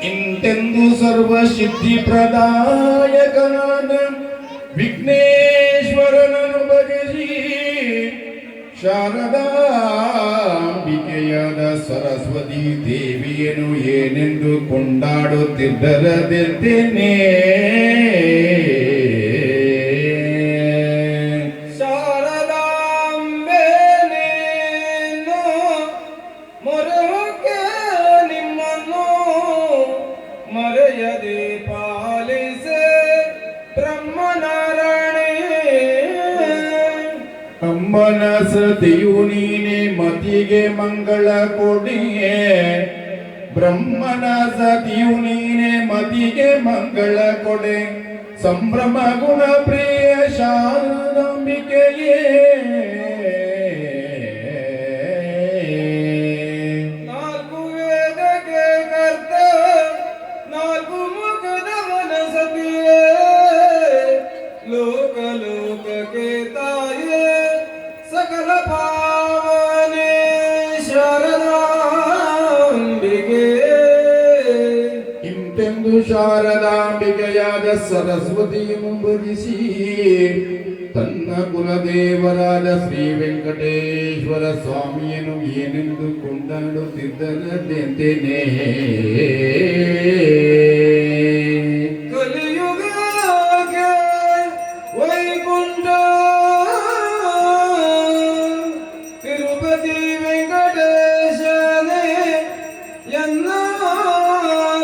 ಇಂತೆಂದು ಸರ್ವ ಸಿದ್ಧಿ ಪ್ರದಾಯಕನಾದ ವಿಘ್ನೇಶ್ವರನನ್ನು ಭಜಿಸಿ ಶಾರದಾಂಬಿಕೆಯಾದ ಸರಸ್ವತಿ ದೇವಿಯನ್ನು ಏನೆಂದು ಕೊಂಡಾಡುತ್ತಿದ್ದರದೆತ್ತೇನೆ. ಮರೆಯದೆ ಪಾಲಿಸೆ ಬ್ರಹ್ಮನಾರಾಯಣೇ. ಅಮ್ಮನ ಸತಿಯು ನೀನೆ ಮತಿಗೆ ಮಂಗಳ ಕೊಡಿಯೇ. ಬ್ರಹ್ಮನ ಸತಿಯು ನೀನೆ ಮತಿಗೆ ಮಂಗಳ ಕೊಡೆ. ಸಂಭ್ರಮ ಗುಣ ಪ್ರಿಯ ಶಾರದಾಂಬಿಕೆಯೇ. ಸಕಲ ಪಾವನೆ ಶಾರದಾಂಬಿಕೆ. ಇಂತೆಂದು ಶಾರದಾಂಬಿಕೆಯಾದ ಸರಸ್ವತಿಯನ್ನು ಭಜಿಸಿ ತನ್ನ ಕುಲದೇವರಾದ ಶ್ರೀ ವೆಂಕಟೇಶ್ವರ ಸ್ವಾಮಿಯನ್ನು ಏನೆಂದು ಕೊಂಡಾಡುತ್ತಿದ್ದರಂತೆಯೇ. ಕಲಿಯುಗಕ್ಕೆ ವೈಕುಂಠ ತಿರುಪತಿ ವೆಂಕಟೇಶನೇ ಎನ್ನ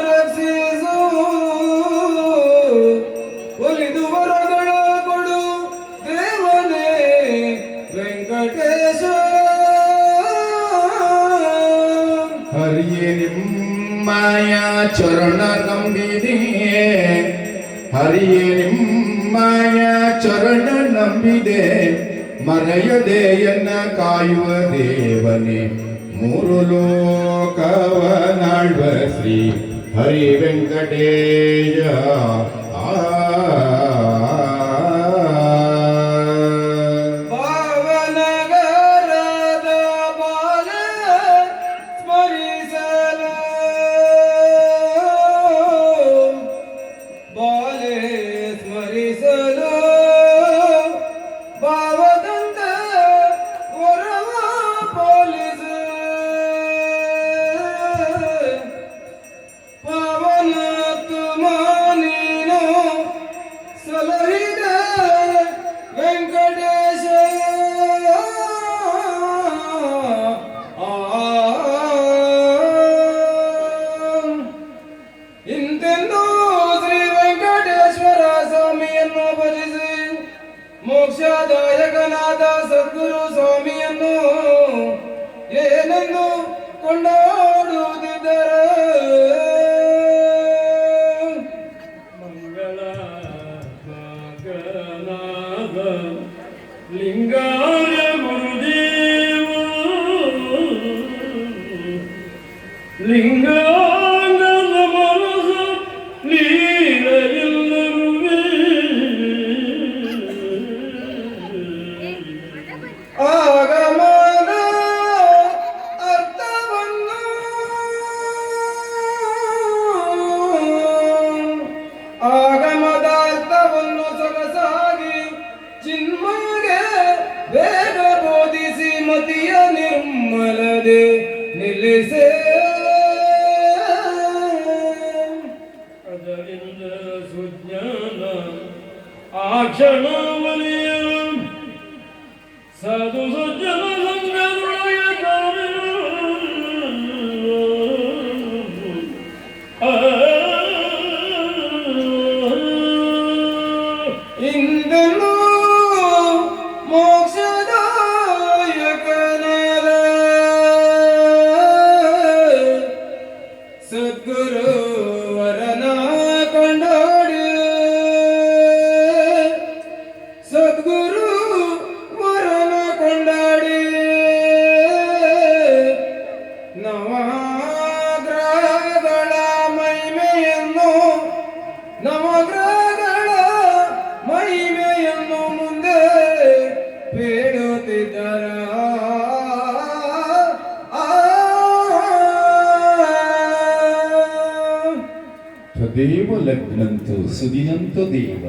ರಕ್ಷಿಸು. ಒಲಿದು ವರಗಳ ಕೊಡು ದೇವನೇ ವೆಂಕಟೇಶ. ಹರಿಯೇ ನಿಮ್ಮಯ ಚರಣ ನಂಬಿದೆ. ಹರಿಯೇ ನಿಮ್ಮಯ ಚರಣ ನಂಬಿದೆ. ಮರೆಯದೆಯನ್ನ ಕಾಯುವ ದೇವನೇ. ಮೂರು ಲೋಕವನಾಳ್ವ ಶ್ರೀ ಹರಿ ವೆಂಕಟೇಶ. ಭಾವನಗರದ ಬಾಲ ಸ್ಮರಿಸಲು ಬಾಲೆ ಸ್ಮರಿಸಲು ಭಾವದಂತ ವರವ ಪಾಲಿಸು. ಪಾವನಾತ್ಮ ನೀನು ಸಲಹಿದ ವೆಂಕಟೇಶ. ಇಂತೆಂದು ಶ್ರೀ ವೆಂಕಟೇಶ್ವರ ಸ್ವಾಮಿಯನ್ನು ಭಜಿಸಿ ಮೋಕ್ಷದಾಯಕನಾದ ಸದ್ಗುರು ಸ್ವಾಮಿಯನ್ನು ಏನೆಂದು ಕೊಂಡಾಡುತ್ತಿದ್ದರು. ಮಂಗಳ ಮಗನಾದ ಲಿಂಗಾಯ ಗುರುದೇವ. ಲಿಂಗಾಂಗದ ಮನಸ ಲೀಲೆಯಿಲ್ಲರುವೆ. ಆಗಮನ ಅರ್ಥವನ್ನು ಆಗಮದ ಅರ್ಥವನ್ನು ಸೊಗಸಾಗಿ ಚಿನ್ಮಗೆ ವೇದ ಬೋಧಿಸಿ ಮತಿಯ ನಿರ್ಮಲದೆ ನಿಲ್ಲಿಸೆ. ಅದರಿಂದ ಸುಜ್ಞಾನ ಆ ಕ್ಷಣ ಸಾಧು ಸಜ್ಜನ ಸಂಘದೊಳಗೆ ತಾವೆನು. ಇಂದನು ಮೋಕ್ಷದಾಯಕನಾದ ಸದ್ಗುರು ವರನ ಕೊಂಡಾಡಿ. ಸದ್ಗುರು ವರನ ಕೊಂಡಾಡಿ ನವಗ್ರಹಗಳ ಮಹಿಮೆಯನ್ನು ನವಗ್ರಹಗಳ ಮಹಿಮೆಯನ್ನು ಮುಂದೆ ಬೇಡುತ್ತಿದ್ದರ. ತದೇವ ಲಗ್ನಂತು ಸುದಿನಂತು ದೇವ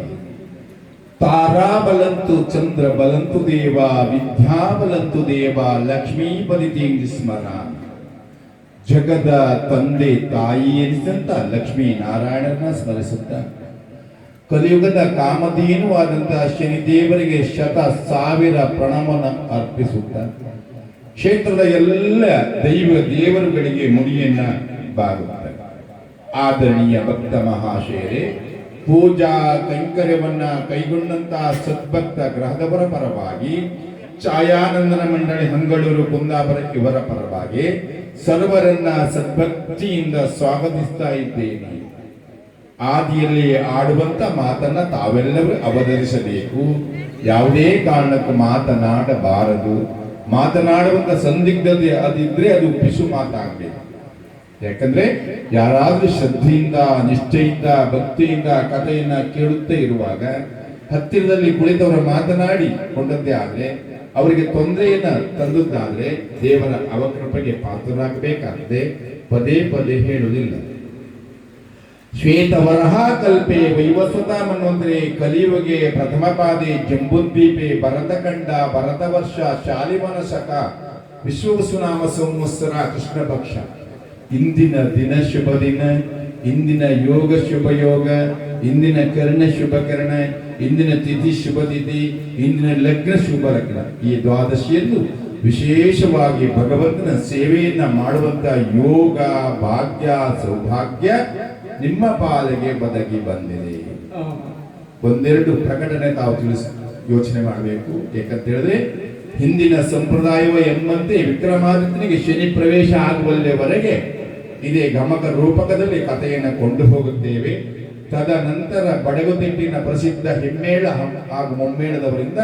ತಾರಾಬಲಂತು ಚಂದ್ರ ಬಲಂತು ದೇವ ವಿದ್ಯಾಬಲಂತು ದೇವ ಲಕ್ಷ್ಮೀಪತಿ ಸ್ಮರ. ಜಗದ ತಂದೆ ತಾಯಿ ಎನಿಸಿದಂತ ಲಕ್ಷ್ಮೀ ನಾರಾಯಣನ ಸ್ಮರಿಸುತ್ತ ಕಲಿಯುಗದ ಕಾಮಧೇನುವಾದಂತಹ ಶನಿದೇವರಿಗೆ 100,000 ಪ್ರಣಮನ ಅರ್ಪಿಸುತ್ತ ಕ್ಷೇತ್ರದ ಎಲ್ಲ ದೇವರುಗಳಿಗೆ ಮುಡಿಯನ್ನ ಬಾಗುತ್ತಾರೆ. ಆದರಣೀಯ ಭಕ್ತ ಮಹಾಶಯರೇ, ಪೂಜಾ ಕೈಂಕರ್ಯವನ್ನ ಕೈಗೊಂಡಂತಹ ಸದ್ಭಕ್ತ ಗ್ರಹದವರ ಪರವಾಗಿ, ಛಾಯಾನಂದನ ಮಂಡಳಿ ಹಂಗಳೂರು ಕುಂದಾಪುರ ಇವರ ಪರವಾಗಿ ಸರ್ವರನ್ನ ಸದ್ಭಕ್ತಿಯಿಂದ ಸ್ವಾಗತಿಸ್ತಾ ಇದ್ದೇನೆ. ಆದಿಯಲ್ಲಿ ಆಡುವಂತ ಮಾತನ್ನ ತಾವೆಲ್ಲರೂ ಅವತರಿಸಬೇಕು. ಯಾವುದೇ ಕಾರಣಕ್ಕೂ ಮಾತನಾಡಬಾರದು. ಮಾತನಾಡುವಂತ ಸಂದಿಗ್ಧತೆ ಅದಿದ್ರೆ ಅದು ಪಿಸು ಮಾತಾಗಬೇಕು. ಯಾಕಂದ್ರೆ ಯಾರಾದ್ರೂ ಶ್ರದ್ಧೆಯಿಂದ, ನಿಷ್ಠೆಯಿಂದ, ಭಕ್ತಿಯಿಂದ ಕಥೆಯನ್ನ ಕೇಳುತ್ತೇ ಇರುವಾಗ ಹತ್ತಿರದಲ್ಲಿ ಕುಳಿತವರು ಮಾತನಾಡಿ ಕೊಂಡದ್ದೇ ಆದ್ರೆ, ಅವರಿಗೆ ತೊಂದರೆಯನ್ನ ತಂದದ್ದಾದ್ರೆ ದೇವರ ಅವಕೃಪೆಗೆ ಪಾತ್ರರಾಗಬೇಕಾಗಿದೆ. ಪದೇ ಪದೇ ಹೇಳುವುದಿಲ್ಲ. ಶ್ವೇತವರಹ ಕಲ್ಪೆ ವೈವಸ್ವತ ಮನ್ವಂತರೆ ಕಲಿಯುಗೆ ಪ್ರಥಮ ಪಾದೆ ಜಂಬುದ್ವೀಪೆ ಭರತಖಂಡ ಭರತವರ್ಷ ಶಾಲಿಮನ ಶಕ ವಿಶ್ವವಸುನಾಮ ಸಂವತ್ಸರ ಕೃಷ್ಣ ಪಕ್ಷ. ಇಂದಿನ ದಿನ ಶುಭ ದಿನ, ಇಂದಿನ ಯೋಗ ಶುಭ ಯೋಗ, ಇಂದಿನ ಕರ್ಣ ಶುಭ ಕರ್ಣ, ಇಂದಿನ ತಿಥಿ ಶುಭ ತಿಥಿ, ಇಂದಿನ ಲಗ್ನ ಶುಭ ಲಗ್ನ. ಈ ದ್ವಾದಶಿಯಂದು ವಿಶೇಷವಾಗಿ ಭಗವಂತನ ಸೇವೆಯನ್ನ ಮಾಡುವಂತ ಯೋಗ, ಭಾಗ್ಯ, ಸೌಭಾಗ್ಯ ನಿಮ್ಮ ಪಾಲಿಗೆ ಬದಗಿ ಬಂದಿದೆ. ಒಂದೆರಡು ಪ್ರಕಟಣೆ ತಾವು ಯೋಚನೆ ಮಾಡಬೇಕು. ಯಾಕಂತ ಹೇಳಿದ್ರೆ ಹಿಂದಿನ ಸಂಪ್ರದಾಯವ ಎಂಬಂತೆ ವಿಕ್ರಮಾದಿತ್ಯನಿಗೆ ಶನಿ ಪ್ರವೇಶ ಆಗುವಲ್ಲಿವರೆಗೆ ಇದೇ ಗಮಕ ರೂಪಕದಲ್ಲಿ ಕಥೆಯನ್ನು ಕೊಂಡು ಹೋಗುತ್ತೇವೆ. ತದನಂತರ ಬಡಗುತಿಟ್ಟಿನ ಪ್ರಸಿದ್ಧ ಹಿಮ್ಮೇಳ ಹಾಗೂ ಮುಮ್ಮೇಳದವರಿಂದ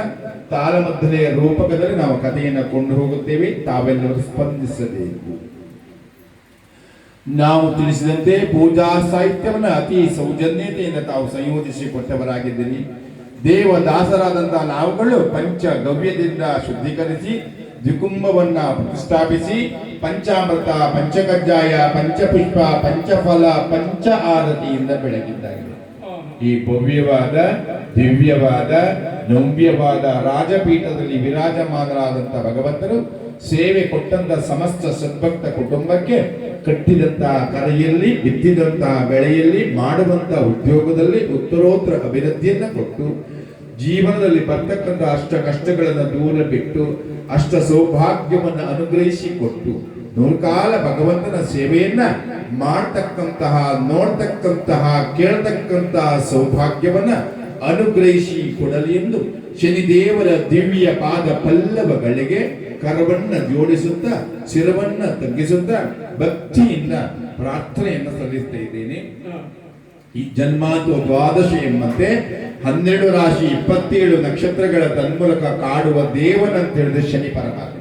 ತಾಳಮದ್ದಲೆಯ ರೂಪಕದಲ್ಲಿ ನಾವು ಕಥೆಯನ್ನು ಕೊಂಡು ಹೋಗುತ್ತೇವೆ. ತಾವೆಲ್ಲರೂ ಸ್ಪಂದಿಸಬೇಕು. ನಾವು ತಿಳಿಸಿದಂತೆ ಪೂಜಾ ಸಾಹಿತ್ಯವನ್ನು ಅತಿ ಸೌಜನ್ಯತೆಯಿಂದ ತಾವು ಸಂಯೋಜಿಸಿ ಕೊಟ್ಟವರಾಗಿದ್ದೀರಿ. ದೇವದಾಸರಾದಂತಹ ನಾವುಗಳು ಪಂಚ ಗವ್ಯದಿಂದ ಶುದ್ಧೀಕರಿಸಿ ದ್ವಿಕುಂಭವನ್ನ ಪ್ರತಿಷ್ಠಾಪಿಸಿ ಪಂಚಾಮೃತ, ಪಂಚಕಜ್ಜಾಯ, ಪಂಚಪುಷ್ಪ, ಪಂಚಫಲ, ಪಂಚ ಆರತಿಯಿಂದ ಬೆಳಗಿದ್ದಾರೆ. ಈ ಭವ್ಯವಾದ, ದಿವ್ಯವಾದ, ನವ್ಯವಾದ ರಾಜಪೀಠದಲ್ಲಿ ವಿರಾಜಮಾನರಾದಂತಹ ಭಗವಂತರು ಸೇವೆ ಕೊಟ್ಟಂತ ಸಮಸ್ತ ಸದ್ಭಕ್ತ ಕುಟುಂಬಕ್ಕೆ ಕಟ್ಟಿದಂತಹ ಕರೆಯಲ್ಲಿ, ಬಿತ್ತಿದಂತಹ ಬೆಳೆಯಲ್ಲಿ, ಮಾಡುವಂತಹ ಉದ್ಯೋಗದಲ್ಲಿ ಉತ್ತರೋತ್ತರ ಅಭಿವೃದ್ಧಿಯನ್ನ ಕೊಟ್ಟು ಜೀವನದಲ್ಲಿ ಬರ್ತಕ್ಕಂಥ ಅಷ್ಟ ಕಷ್ಟಗಳನ್ನು ದೂರ ಬಿಟ್ಟು ಅಷ್ಟ ಸೌಭಾಗ್ಯವನ್ನು ಅನುಗ್ರಹಿಸಿ ಕೊಟ್ಟು ನೂರ್ಕಾಲ ಭಗವಂತನ ಸೇವೆಯನ್ನ ಮಾಡ್ತಕ್ಕಂತಹ, ನೋಡ್ತಕ್ಕಂತಹ, ಕೇಳ್ತಕ್ಕಂತಹ ಸೌಭಾಗ್ಯವನ್ನ ಅನುಗ್ರಹಿಸಿ ಕೊಡಲಿ ಎಂದು ಶನಿದೇವರ ದಿವ್ಯ ಪಾದ ಪಲ್ಲವಗಳಿಗೆ ಕರವನ್ನ ಜೋಡಿಸುತ್ತಾ, ಶಿರವನ್ನ ತಗ್ಗಿಸುತ್ತಾ ಭಕ್ತಿಯಿಂದ ಪ್ರಾರ್ಥನೆಯನ್ನು ಸಲ್ಲಿಸ್ತಾ ಇದ್ದೇನೆ. ಈ ಜನ್ಮಾಂತು ದ್ವಾದಶಿ ಎಂಬಂತೆ 12 ರಾಶಿ 27 ನಕ್ಷತ್ರಗಳ ತನ್ಮೂಲಕ ಕಾಡುವ ದೇವನಂತ ಹೇಳಿದ ಶನಿ ಪರಮಾತ್ಮ.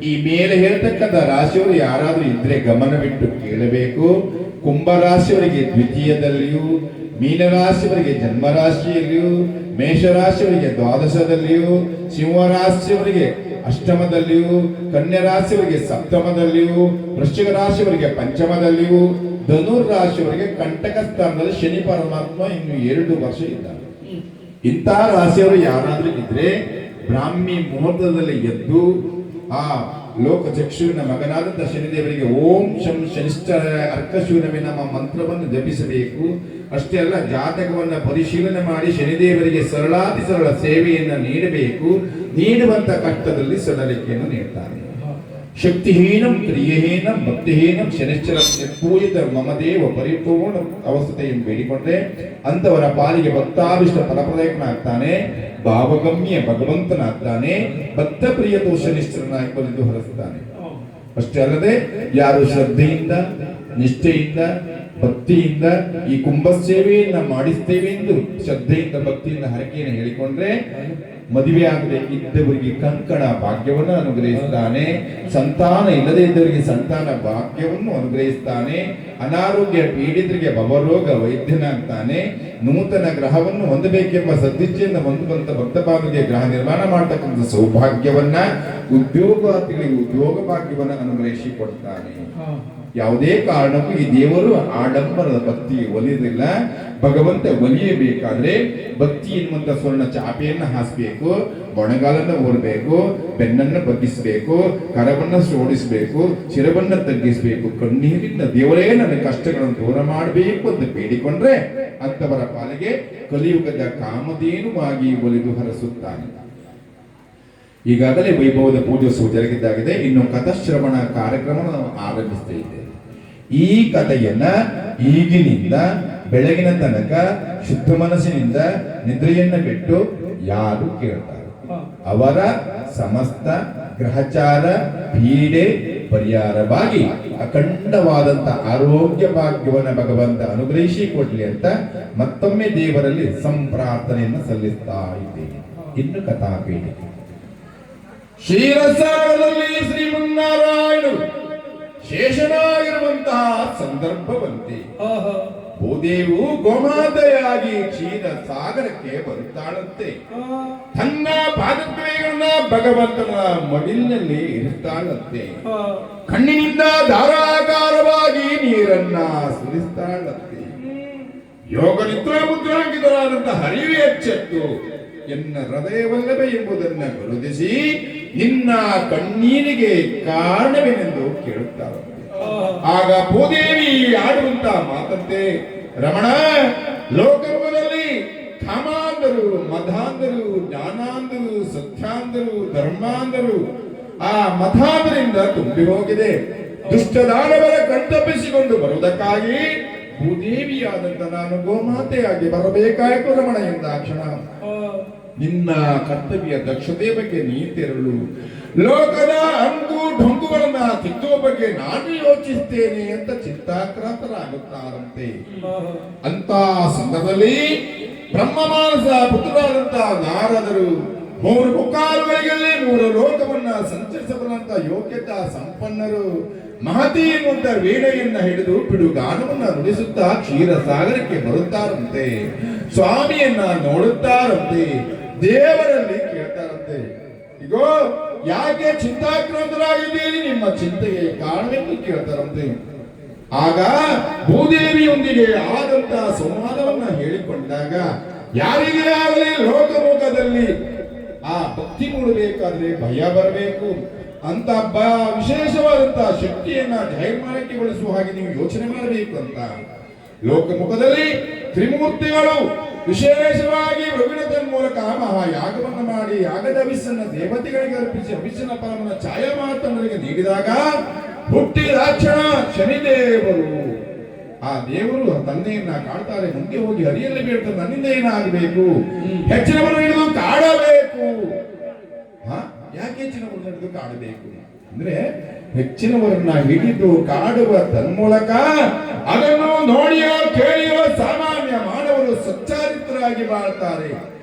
ಈ ಮೇಲೆ ಹೇಳ್ತಕ್ಕಂಥ ರಾಶಿಯವರು ಯಾರಾದ್ರೂ ಇದ್ರೆ ಗಮನವಿಟ್ಟು ಕೇಳಬೇಕು. ಕುಂಭರಾಶಿಯವರಿಗೆ ದ್ವಿತೀಯದಲ್ಲಿಯೂ, ಮೀನರಾಶಿಯವರಿಗೆ ಜನ್ಮರಾಶಿಯಲ್ಲಿಯೂ, ಮೇಷರಾಶಿಯವರಿಗೆ ದ್ವಾದಶದಲ್ಲಿಯೂ, ಸಿಂಹರಾಶಿಯವರಿಗೆ ಅಷ್ಟಮದಲ್ಲಿಯೂ, ಕನ್ಯಾ ರಾಶಿಯವರಿಗೆ ಸಪ್ತಮದಲ್ಲಿಯೂ, ವೃಶ್ಚಿಕ ರಾಶಿಯವರಿಗೆ ಪಂಚಮದಲ್ಲಿಯೂ, ಧನುರ್ ರಾಶಿಯವರಿಗೆ ಕಂಟಕ ಸ್ಥಾನದಲ್ಲಿ ಶನಿ ಪರಮಾತ್ಮ ಇನ್ನು 2 ವರ್ಷ ಇದ್ದಾರೆ. ಇಂತಹ ರಾಶಿಯವರು ಯಾರಾದ್ರೂ ಇದ್ರೆ ಬ್ರಾಹ್ಮಿ ಮುಹೂರ್ತದಲ್ಲಿ ಎದ್ದು ಆ ಲೋಕಚಕ್ಷುವಿನ ಮಗನಾದಂತಹ ಶನಿದೇವರಿಗೆ ಓಂ ಶಂ ಶನಿಶ್ಚರ ಅರ್ಕಶೂನವೇ ನಮ್ಮ ಮಂತ್ರವನ್ನು ಜಪಿಸಬೇಕು. ಅಷ್ಟೇ ಅಲ್ಲ, ಜಾತಕವನ್ನ ಪರಿಶೀಲನೆ ಮಾಡಿ ಶನಿದೇವರಿಗೆ ಸರಳಾತಿ ಸರಳ ಸೇವೆಯನ್ನು ನೀಡಬೇಕು. ನೀಡುವಂತ ಕಷ್ಟದಲ್ಲಿ ಸಡಲಿಕೆಯನ್ನು ನೀಡ್ತಾನೆ. ಶಕ್ತಿಹೀನಂ ಕ್ರಿಯಹೀನಂ ಭಕ್ತಿಹೀನಂ ಶನಿಶ್ಚರಂ ನಿರ್ಪೂಜಿತ ಮಮದೇವ ಪರಿಪೂರ್ಣ ಅವಸ್ಥೆಯನ್ನು ಬೇಡಿಕೊಂಡ್ರೆ ಅಂತವರ ಪಾಲಿಗೆ ಭಕ್ತಾಭಿಷ್ಟ ಫಲಪ್ರದಾಯಕನಾಗ್ತಾನೆ, ಭಾವಗಮ್ಯ ಭಗವಂತನಾಗ್ತಾನೆ, ಭಕ್ತ ಪ್ರಿಯತೋ ಶನಿಶ್ಚರನಾಗಿ ಬಂದು ಹೊರಸ್ತಾನೆ. ಅಷ್ಟೇ ಅಲ್ಲದೆ ಯಾರು ಶ್ರದ್ಧೆಯಿಂದ, ನಿಷ್ಠೆಯಿಂದ, ಭಕ್ತಿಯಿಂದ ಈ ಕುಂಭ ಸೇವೆಯನ್ನ ಮಾಡಿಸ್ತೇವೆ ಎಂದು ಶ್ರದ್ಧೆಯಿಂದ, ಭಕ್ತಿಯಿಂದ ಹರಕೆಯನ್ನು ಹೇಳಿಕೊಂಡ್ರೆ ಮದುವೆ ಆಗದೆ ಇದ್ದವರಿಗೆ ಕಂಕಣ ಭಾಗ್ಯವನ್ನು ಅನುಗ್ರಹಿಸ್ತಾನೆ, ಸಂತಾನ ಇಲ್ಲದೆ ಇದ್ದವರಿಗೆ ಸಂತಾನ ಭಾಗ್ಯವನ್ನು ಅನುಗ್ರಹಿಸ್ತಾನೆ, ಅನಾರೋಗ್ಯ ಪೀಡಿತರಿಗೆ ಭವರೋಗ ವೈದ್ಯನಾಗ್ತಾನೆ, ನೂತನ ಗ್ರಹವನ್ನು ಹೊಂದಬೇಕೆಂಬ ಸದ್ದಿಚ್ಛೆಯಿಂದ ಹೊಂದುವಂತ ಭಕ್ತಪಾದರಿಗೆ ಗ್ರಹ ನಿರ್ಮಾಣ ಮಾಡತಕ್ಕಂಥ ಸೌಭಾಗ್ಯವನ್ನ, ಉದ್ಯೋಗಾರ್ಥಿಗಳಿಗೆ ಉದ್ಯೋಗ ಭಾಗ್ಯವನ್ನು ಅನುಗ್ರಹಿಸಿ ಕೊಡ್ತಾನೆ. ಯಾವುದೇ ಕಾರಣಕ್ಕೂ ಈ ದೇವರು ಆಡಂಬರದ ಭಕ್ತಿ ಒಲಿಯೋದಿಲ್ಲ. ಭಗವಂತ ಒಲಿಯಬೇಕಾದ್ರೆ ಭಕ್ತಿ ಎನ್ನುವಂತ ಸ್ವರ್ಣ ಚಾಪೆಯನ್ನ ಹಾಸಬೇಕು, ಮೊಣಗಾಲನ್ನ ಓಡಬೇಕು, ಬೆನ್ನನ್ನು ಬಗ್ಗಿಸಬೇಕು, ಕರವನ್ನ ಸೋಡಿಸಬೇಕು, ಶಿರವನ್ನ ತಗ್ಗಿಸಬೇಕು. ಕಣ್ಣೀರಿನ ದೇವರೇ ನನ್ನ ಕಷ್ಟಗಳನ್ನು ದೂರ ಮಾಡಬೇಕು ಅಂತ ಬೇಡಿಕೊಂಡ್ರೆ ಅಂತವರ ಪಾಲಿಗೆ ಕಲಿಯುಗದ ಕಾಮಧೇನುವಾಗಿ ಒಲಿದು ಹರಸುತ್ತಾನೆ. ಈಗಾಗಲೇ ವೈಭವದ ಪೂಜೋತ್ಸವ ಜರುಗಿದ್ದಾಗಿದೆ. ಇನ್ನು ಕಥಾಶ್ರವಣ ಕಾರ್ಯಕ್ರಮ ನಾವು ಆರಂಭಿಸ್ತಾ ಇದ್ದೇವೆ. ಈ ಕಥೆಯನ್ನ ಈಗಿನಿಂದ ಬೆಳಗಿನ ತನಕ ಶುದ್ಧ ಮನಸ್ಸಿನಿಂದ ನಿದ್ರೆಯನ್ನ ಬಿಟ್ಟು ಯಾರು ಕೇಳ್ತಾರೆ, ಅವರ ಸಮಸ್ತ ಗ್ರಹಚಾರ ಪೀಡೆ ಪರಿಹಾರವಾಗಿ ಅಖಂಡವಾದಂತ ಆರೋಗ್ಯ ಭಾಗ್ಯವನ್ನ ಭಗವಂತ ಅನುಗ್ರಹಿಸಿ ಕೊಡ್ಲಿ ಅಂತ ಮತ್ತೊಮ್ಮೆ ದೇವರಲ್ಲಿ ಸಂಪ್ರಾರ್ಥನೆಯನ್ನು ಸಲ್ಲಿಸ್ತಾ ಇದ್ದೇನೆ. ಇನ್ನು ಕಥಾ ಪೀಠಿಕೆ ಕ್ಷೀರಸಾಗರದಲ್ಲಿ ಶ್ರೀಮನ್ನಾರಾಯಣರು ಶೇಷನಾಗಿರುವಂತಹ ಸಂದರ್ಭವಂತೆ ಭೂದೇವು ಗೋಮಾತೆಯಾಗಿ ಕ್ಷೀರ ಸಾಗರಕ್ಕೆ ಬರುತ್ತಾಳಂತೆ. ತನ್ನ ಪಾದದ್ವಯಗಳನ್ನ ಭಗವಂತನ ಮಡಿಲಿನಲ್ಲಿ ಇರಿಸ್ತಾಳಂತೆ. ಕಣ್ಣಿನಿಂದ ಧಾರಾಕಾರವಾಗಿ ನೀರನ್ನ ಸುರಿಸ್ತಾಳಂತೆ. ಯೋಗ ನಿದ್ರಾ ಮುದ್ರಾಂಕಿತರಾದಂತಹ ಹರಿವು ಎಚ್ಚೆತ್ತು ಎನ್ನ ಹೃದಯವಲ್ಲವೇ ಎಂಬುದನ್ನ ಗುರುತಿಸಿ ನಿನ್ನ ಕಣ್ಣೀರಿಗೆ ಕಾರಣವೇನೆಂದು ಕೇಳುತ್ತಾರಂತೆ. ಆಗ ಭೂದೇವಿ ಆಡುವಂತ ಮಾತಂತೆ, ರಮಣ, ಲೋಕದಲ್ಲಿ ಕಾಮಾಂಧರು, ಮಧಾಂಧರು, ಜ್ಞಾನಾಂಧರು, ಸತ್ಯಾಂಧರು, ಧರ್ಮಾಂಧರು ಆ ಮಧಾಂಧರಿಂದ ತುಂಬಿ ಹೋಗಿದೆ. ದುಷ್ಟದಾನವರ ಕಣ್ತಪ್ಪಿಸಿಕೊಂಡು ಬರುವುದಕ್ಕಾಗಿ ಭೂದೇವಿಯಾದಂತ ನಾನು ಗೋಮಾತೆಯಾಗಿ ಬರಬೇಕಾಯಿತು ರಮಣ ಎಂದಾಕ್ಷಣ. ನಿನ್ನ ಕರ್ತವ್ಯ ದಕ್ಷತೆ ಬಗ್ಗೆ ನೀ ತೆರಳು. ಲೋಕದ ಅಂಕು ಢೊಂಕುಗಳನ್ನ ತಿದ್ದುವ ಬಗ್ಗೆ ನಾನು ಯೋಚಿಸ್ತೇನೆ ಅಂತ ಚಿತ್ತಾಕ್ರಾಂತರಾಗುತ್ತಾರಂತೆ. ಅಂತ ಸಂದರ್ಭದಲ್ಲಿ ಬ್ರಹ್ಮ ಮಾನಸ ಪುತ್ರರಾದಂತ ನಾರದರು 3 ಮುಕ್ಕಾಲುಗಳಿಗೆ 3 ಲೋಕವನ್ನ ಸಂಚರಿಸಬಲ್ಲಂತ ಯೋಗ್ಯತಾ ಸಂಪನ್ನರು ಮಹತಿ ಎನ್ನುವಂತ ವೇಳೆಯನ್ನ ಹಿಡಿದು ಪಿಡುಗಾನವನ್ನ ನುಡಿಸುತ್ತಾ ಕ್ಷೀರ ಸಾಗರಕ್ಕೆ ಬರುತ್ತಾರಂತೆ. ಸ್ವಾಮಿಯನ್ನ ನೋಡುತ್ತಾರಂತೆ. ದೇವರಲ್ಲಿ ಕೇಳ್ತಾರಂತೆ, ಇಗೋ ಯಾಕೆ ಚಿಂತಾಕ್ರಾಂತರಾಗಿದ್ದೀರಿ, ನಿಮ್ಮ ಚಿಂತೆಗೆ ಕಾರಣವೆಂದು ಕೇಳ್ತಾರಂತೆ. ಆಗ ಭೂದೇವಿಯೊಂದಿಗೆ ಆದಂತ ಸಂವಾದವನ್ನ ಹೇಳಿಕೊಂಡಾಗ ಯಾರಿಗೆ ಆಗಲಿ ಲೋಕಮುಖದಲ್ಲಿ ಆ ಭಕ್ತಿ ಮೂಡಬೇಕಾದ್ರೆ ಭಯ ಬರಬೇಕು ಅಂತ ವಿಶೇಷವಾದಂತಹ ಶಕ್ತಿಯನ್ನ ಧೈರ್ಯಗೊಳಿಸುವ ಹಾಗೆ ನೀವು ಯೋಚನೆ ಮಾಡಬೇಕು ಅಂತ ಲೋಕಮುಖದಲ್ಲಿ ತ್ರಿಮೂರ್ತಿಗಳು ವಿಶೇಷವಾಗಿ ರಘುನಾಥನ ಮೂಲಕ ಮಹಾಯಾಗವನ್ನು ಮಾಡಿ ಯಾಗದ ಅಭಿಷನ್ನ ದೇವತೆಗಳಿಗೆ ಅರ್ಪಿಸಿ ಅಭಿಷನ್ನ ಫಲವನ್ನು ಛಾಯಾಮಾತನರಿಗೆ ನೀಡಿದಾಗ ಹುಟ್ಟಿದಾಕ್ಷಣ ಶನಿದೇವರು ಆ ದೇವರು ತಂದೆಯನ್ನ ಕಾಡ್ತಾರೆ. ಮುಂದೆ ಹೋಗಿ ಹರಿಯಲ್ಲಿ ಬೀಳ್ತಾರೆ, ನನ್ನಿಂದ ಏನಾಗಬೇಕು, ಹೆಚ್ಚಿನವನ್ನು ಹಿಡಿದು ಕಾಡಬೇಕು. ಯಾಕೆ ಹೆಚ್ಚಿನವರನ್ನ ಹಿಡಿದು ಕಾಡಬೇಕು ಅಂದ್ರೆ ಹೆಚ್ಚಿನವರನ್ನ ಹಿಡಿದು ಕಾಡುವ ತನ್ಮೂಲಕ ಅದನ್ನು ನೋಡಿಯೋ ಕೇಳಿಯೋ ಸಾಮಾನ್ಯ ಮಾನವರು ಸಚ್ಚಾರಿತರಾಗಿ ಬಾಳ್ತಾರೆ.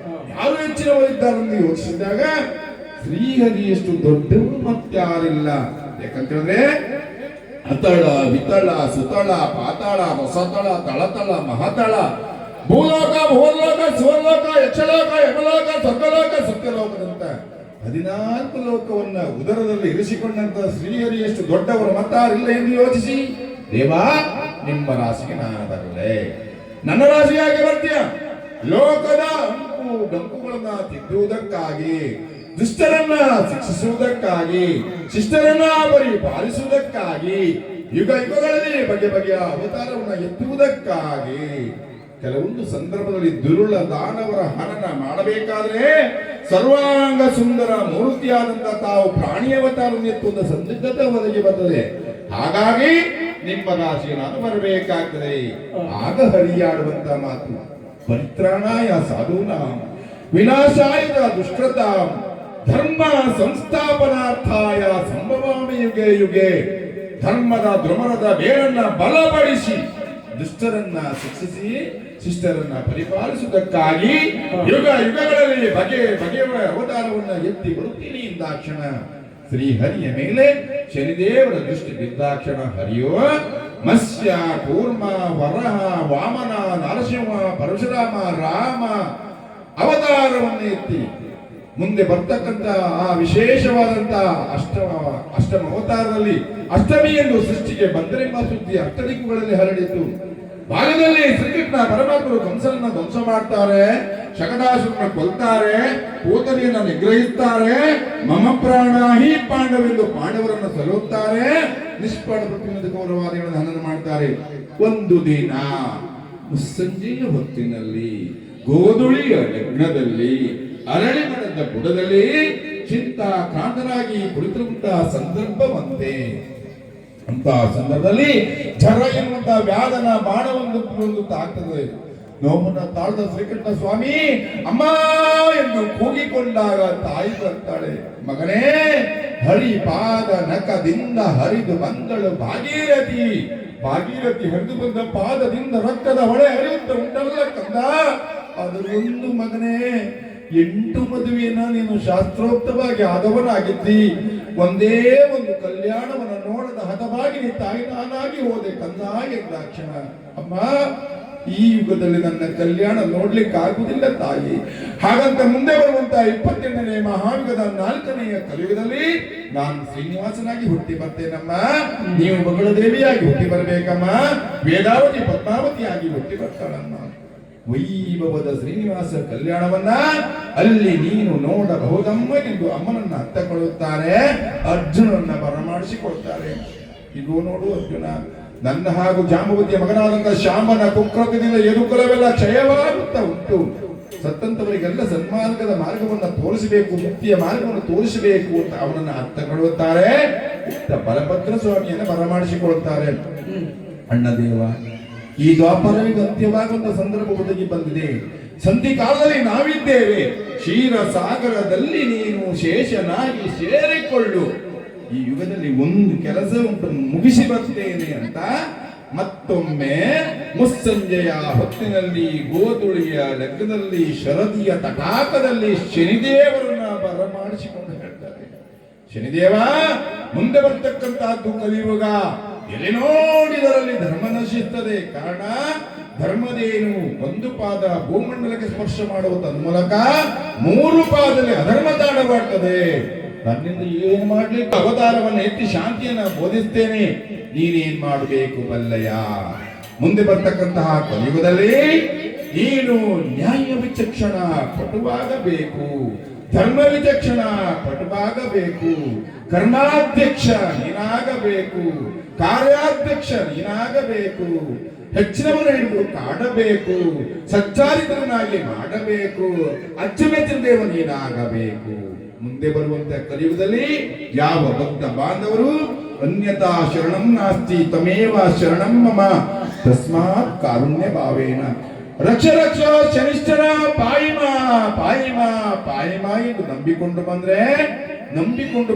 ಯಾರು ಹೆಚ್ಚಿನವರಿದ್ದಾರೆಂದು ಯೋಚಿಸಿದಾಗ ಶ್ರೀಹರಿಯಷ್ಟು ದೊಡ್ಡವರು ಮತ್ತಾರಿಲ್ಲ. ಯಾಕಂತೇಳಿದ್ರೆ ಅತಳ, ವಿತಳ, ಸುತಳ, ಪಾತಾಳ, ರಸತಳ, ತಳತಳ, ಮಹತಳ, ಭೂಲೋಕ, ಭೂಲೋಕ, ಸುವರ್ಲೋಕ, ಯಕ್ಷಲೋಕ, ಯಮಲೋಕ, ಸ್ವರ್ಗಲೋಕ, ಸತ್ಯಲೋಕದಂತ 14 ಲೋಕವನ್ನ ಉದರದಲ್ಲಿ ಇರಿಸಿಕೊಂಡಂತ ಶ್ರೀಹರಿಯಷ್ಟು ದೊಡ್ಡವರು ಮತ್ತಾರಿಲ್ಲ ಎಂದು ಯೋಚಿಸಿ, ದೇವಾ ನಿಮ್ಮ ರಾಶಿಗೆ ನಾನು ಬರಲೆ, ನನ್ನ ರಾಶಿಯಾಗಿ ಬರ್ತೀಯ. ಲೋಕದ ಅಂಕು ಡಂಕುಗಳನ್ನ ತಿದ್ದುವುದಕ್ಕಾಗಿ, ದುಷ್ಟರನ್ನ ಶಿಕ್ಷಿಸುವುದಕ್ಕಾಗಿ, ಶಿಷ್ಟರನ್ನ ಪರಿಪಾಲಿಸುವುದಕ್ಕಾಗಿ, ಯುಗ ಯುಗಗಳಲ್ಲಿ ಬಗೆ ಬಗೆಯ ಅವತಾರವನ್ನ ಎತ್ತುವುದಕ್ಕಾಗಿ, ಕೆಲವೊಂದು ಸಂದರ್ಭದಲ್ಲಿ ದುರುಳ ದಾನವರ ಹನನ ಮಾಡಬೇಕಾದ್ರೆ ಸರ್ವಾಂಗ ಸುಂದರ ಮೂರ್ತಿಯಾದಂತಹ ತಾವು ಪ್ರಾಣಿ ಅವತಾರವನ್ನು ಎತ್ತುವ ಸಂದಿಗ್ಧತೆ ಒದಗಿ ಬರ್ತದೆ. ಹಾಗಾಗಿ ನಿಮ್ಮ ರಾಶಿ ನಾನು ಬರಬೇಕಾಗ್ತದೆ. ಆಗ ಹರಿಯಾಡುವಂತ ಮಾತು, ಪರಿತ್ರಾಣಾಯ ಸಾಧೂನಾಂ ವಿನಾಶಾಯ ದುಷ್ಕೃತಾಂ ಧರ್ಮ ಸಂಸ್ಥಾಪನಾರ್ಥಾಯ ಸಂಭವಾಮಿ ಯುಗೆ ಯುಗೆ. ಧರ್ಮದ ದ್ರುಮರದ ಬೇರನ್ನ ಬಲಪಡಿಸಿ ದುಷ್ಟರನ್ನ ಶಿಕ್ಷಿಸಿ ಶಿಷ್ಟರನ್ನ ಪರಿಪಾಲಿಸುವುದಕ್ಕಾಗಿ ಯುಗ ಯುಗಗಳಲ್ಲಿ ಬಗೆ ಬಗೆಯ ಅವತಾರವನ್ನ ಎತ್ತಿ ಬರುತ್ತೀನಿ ಎಂದಾಕ್ಷಣ ಶ್ರೀಹರಿಯ ಮೇಲೆ ಶನಿದೇವರ ದೃಷ್ಟಿ ಬಿದ್ದಾಕ್ಷಣ ಹರಿಯೋ ಮತ್ಸ್ಯ, ಕೂರ್ಮ, ವರಹ, ವಾಮನ, ನರಸಿಂಹ, ಪರಶುರಾಮ, ರಾಮ ಅವತಾರವನ್ನು ಎತ್ತಿ ಮುಂದೆ ಬರ್ತಕ್ಕಂಥ ಆ ವಿಶೇಷವಾದಂತ ಅಷ್ಟಮ ಅವತಾರದಲ್ಲಿ ಅಷ್ಟಮಿ ಎಂದು ಸೃಷ್ಟಿಗೆ ಬಂದರೆಂಬ ಸುದ್ದಿ ಅಷ್ಟದಿಕ್ಕುಗಳಲ್ಲಿ ಹರಡಿತು. ಭಾಗದಲ್ಲಿ ಶ್ರೀಕೃಷ್ಣ ಪರಮಾತ್ಮರು ಕಂಸನನ್ನ ಧ್ವಂಸ ಮಾಡ್ತಾರೆ, ಶಕಟಾಸುರನ ಕೊಲ್ತಾರೆ, ಪೂತನಿಯನ್ನ ನಿಗ್ರಹಿಸ್ತಾರೆ, ಮಮ ಪ್ರಾಣ ಹಿ ಪಾಂಡವೆಂದು ಪಾಂಡವರನ್ನು ಸಲುತ್ತಾರೆ, ನಿಷ್ಪಾಡ ಪ್ರತಿನಿಧಿ ಕೌರವಾದಿಗಳನ್ನು ಹನನ ಮಾಡ್ತಾರೆ. ಒಂದು ದಿನ ಮುಸ್ಸಂಜೆಯ ಹೊತ್ತಿನಲ್ಲಿ ಗೋಧುಳಿಯ ಲಗ್ನದಲ್ಲಿ ಅರಳಿ ಮರದ ಬುಡದಲ್ಲಿ ಚಿಂತಾಕ್ರಾಂತರಾಗಿ ಕುಳಿತಿರುವಂತಹ ಸಂದರ್ಭವಂತೆ. ಅಂತ ಸಂದರ್ಭದಲ್ಲಿ ಝರ ಎನ್ನುವಂತಹ ವ್ಯಾಧನ ಬಾಣವೊಂದು ತಾಗ್ತದೆ. ನೋವನ್ನ ತಾಳ್ದ ಶ್ರೀಕೃಷ್ಣ ಸ್ವಾಮಿ ಅಮ್ಮ ಎಂದು ಕೂಗಿಕೊಂಡಾಗ ತಾಯಿ ಬರ್ತಾಳೆ, ಮಗನೇ ಹರಿ ಪಾದ ನಖದಿಂದ ಹರಿದು ಬಂದಳು ಭಾಗೀರಥಿ. ಭಾಗೀರಥಿ ಹರಿದು ಬಂದ ಪಾದದಿಂದ ರಕ್ತದ ಹೊಳೆ ಹರಿಯುತ್ತ ಉಂಟಲ್ಲ ಕಂದ, ಅದರೊಂದು ಮಗನೇ 8 ಮದುವೆಯನ್ನ ನೀನು ಶಾಸ್ತ್ರೋಕ್ತವಾಗಿ ಆದವನಾಗಿದ್ದಿ, ಒಂದೇ ಒಂದು ಕಲ್ಯಾಣವನ್ನ ನೋಡದ ಹದವಾಗಿ ನೀ ತಾಯಿ ನಾನಾಗಿ ಹೋದೆ ಕಂದ ಎಂದಾಕ್ಷಣ, ಅಮ್ಮ ಈ ಯುಗದಲ್ಲಿ ನನ್ನ ಕಲ್ಯಾಣ ನೋಡ್ಲಿಕ್ಕೆ ಆಗುವುದಿಲ್ಲ ತಾಯಿ. ಹಾಗಂತ ಮುಂದೆ ಬರುವಂತ 28ನೇ ಮಹಾಯುಗದ 4ನೆಯ ಕಲಿಯುಗದಲ್ಲಿ ನಾನು ಶ್ರೀನಿವಾಸನಾಗಿ ಹುಟ್ಟಿ ಬರ್ತೇನಮ್ಮ, ನೀವು ಮಗಳ ದೇವಿಯಾಗಿ ಹುಟ್ಟಿ ಬರ್ಬೇಕಮ್ಮ, ವೇದಾವತಿ ಪದ್ಮಾವತಿಯಾಗಿ ಹುಟ್ಟಿ ಬರ್ತಾಳಮ್ಮ. ವೈಭವದ ಶ್ರೀನಿವಾಸ ಕಲ್ಯಾಣವನ್ನ ಅಲ್ಲಿ ನೀನು ನೋಡಬಹುದಮ್ಮ ಎಂದು ಅಮ್ಮನನ್ನ ಹತ್ತಕೊಳ್ಳುತ್ತಾರೆ. ಅರ್ಜುನನ್ನ ಬರಮಾಡಿಸಿಕೊಳ್ತಾರೆ. ಇದು ನೋಡು ಅರ್ಜುನ, ನನ್ನ ಹಾಗೂ ಜಾಂಬವತಿಯ ಮಗನಾದಂತಹ ಶಾಮನ ಕುಕ್ರತದಿಂದ ಯದುಕುಲವೆಲ್ಲ ಕ್ಷಯವಾಗುತ್ತಾ ಉಂಟು. ಸತ್ತಂತವರಿಗೆಲ್ಲ ಸನ್ಮಾರ್ಗದ ಮಾರ್ಗವನ್ನು ತೋರಿಸಬೇಕು, ಮುಕ್ತಿಯ ಮಾರ್ಗವನ್ನು ತೋರಿಸಬೇಕು ಅಂತ ಅವನನ್ನ ಹತ್ತಕೊಳ್ಳುತ್ತಾರೆ. ಬಲಭದ್ರ ಸ್ವಾಮಿಯನ್ನ ಬರಮಾಡಿಸಿಕೊಳ್ತಾರೆ. ಅಣ್ಣ ದೇವ, ಈ ದ್ವಾಪರವಿಗೆ ಅಂತ್ಯವಾಗುವಂತ ಸಂದರ್ಭ ಒದಗಿ ಬಂದಿದೆ. ಸಂಧಿ ಕಾಲದಲ್ಲಿ ನಾವಿದ್ದೇವೆ. ಕ್ಷೀರ ಸಾಗರದಲ್ಲಿ ನೀನು ಶೇಷನಾಗಿ ಸೇರಿಕೊಳ್ಳು. ಈ ಯುಗದಲ್ಲಿ ಒಂದು ಕೆಲಸ ಉಂಟು, ಮುಗಿಸಿ ಬರ್ತೇನೆ ಅಂತ ಮತ್ತೊಮ್ಮೆ ಮುಸ್ಸಂಜೆಯ ಹೊತ್ತಿನಲ್ಲಿ ಗೋಧುಳಿಯ ಲಗ್ನದಲ್ಲಿ ಶರದಿಯ ತಟಾಕದಲ್ಲಿ ಶನಿದೇವರನ್ನ ಬರಮಾಡಿಸಿಕೊಂಡು ಹೇಳ್ತಾರೆ. ಶನಿದೇವ, ಮುಂದೆ ಬರ್ತಕ್ಕಂತಹದ್ದು ಕಲಿಯುಗ. ಎಲ್ಲಿ ನೋಡಿದರಲ್ಲಿ ಧರ್ಮ ನಶಿಸುತ್ತದೆ. ಕಾರಣ ಧರ್ಮದೇನು ಒಂದು ಪಾದ ಭೂಮಂಡಲಕ್ಕೆ ಸ್ಪರ್ಶ ಮಾಡುವ ತನ್ಮೂಲಕ 3 ಪಾದದಲ್ಲಿ ಅಧರ್ಮ ತಾಂಡವಾಡ್ತದೆ. ನನ್ನಿಂದ ಏನು ಮಾಡ್ಲಿಕ್ಕೆ ಅವತಾರವನ್ನು ಎತ್ತಿ ಶಾಂತಿಯನ್ನ ಬೋಧಿಸ್ತೇನೆ, ನೀನೇನ್ ಮಾಡಬೇಕು ಬಲ್ಲಯ್ಯ. ಮುಂದೆ ಬರ್ತಕ್ಕಂತಹ ಕಲಿಯುಗದಲ್ಲಿ ನೀನು ನ್ಯಾಯ ವಿಚಕ್ಷಣ ಪಟುವಾಗಬೇಕು, ಧರ್ಮ ವಿಚಕ್ಷಣ ಪಟುವಾಗಬೇಕು, ಕರ್ಮಾಧ್ಯಕ್ಷ ನೀನಾಗಬೇಕು, ಕಾರ್ಯಾಧ್ಯಕ್ಷ ನೀನಾಗಬೇಕು, ಹೆಚ್ಚಿನವರ ಹಿಡಿದು ಕಾಡಬೇಕು, ಸಚ್ಚಾರಿತರನಾಗಿ ಮಾಡಬೇಕು, ಅಚ್ಚುಮೆಚ್ಚಿನ ದೇವ ನೀನಾಗಬೇಕು. ಮುಂದೆ ಬರುವಂತಹ ಕಲಿಯುಗದಲ್ಲಿ ಯಾವ ಭಕ್ತ ಬಾಂಧವರು ಅನ್ಯತಾ ಶರಣಂ ನಾಸ್ತಿ ತಮೇವ ಶರಣಂ ಮಮ ತಸ್ಮಾತ್ ಕಾರುಣ್ಯ ಭಾವೇನ ರಕ್ಷ ರಕ್ಷ ಶನಿಶ್ಚರ ಪಾಯಿಮ ಪಾಯಿಮ ಪಾಯಿಮ ಎಂದು ನಂಬಿಕೊಂಡು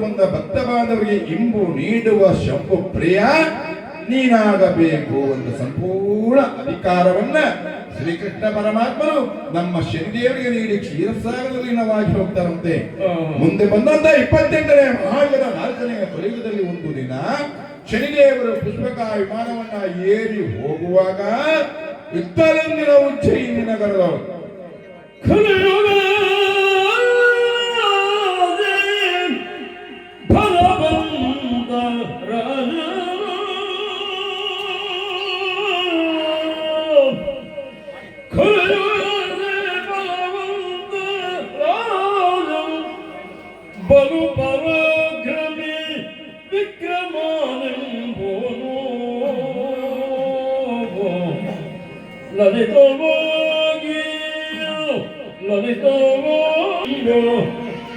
ಬಂದ ಭಕ್ತ ಬಾಂಧವರಿಗೆ ಇಂಬು ನೀಡುವ ಶಂಭು ಪ್ರಿಯ ನೀನಾಗಬೇಕು ಒಂದು ಸಂಪೂರ್ಣ ಅಧಿಕಾರವನ್ನ ಶ್ರೀಕೃಷ್ಣ ಪರಮಾತ್ಮರು ನಮ್ಮ ಶನಿದೇವರಿಗೆ ನೀಡಿ ಕ್ಷೀರಸಾಗರದಲ್ಲಿ ನಾವಾಗಿ ಹೋಗ್ತಾರಂತೆ. ಮುಂದೆ ಬಂದಂತ 28ನೇ ಮಹಾಯುಗದ 4ನೆಯ ಕಲಿಯುಗದಲ್ಲಿ ಒಂದು ದಿನ ಶನಿದೇವರು ಪುಷ್ಪಕ ವಿಮಾನವನ್ನ ಏರಿ ಹೋಗುವಾಗ ಇತ್ತಲಂದಿನ ಉಜ್ಜಯಿನಿ ನಗರದವರು ಬಲು ಪರಾಕ್ರಮಿ ವಿಕ್ರಮಾನೆಂಬೋನು ಲಲಿತವಾಗಿ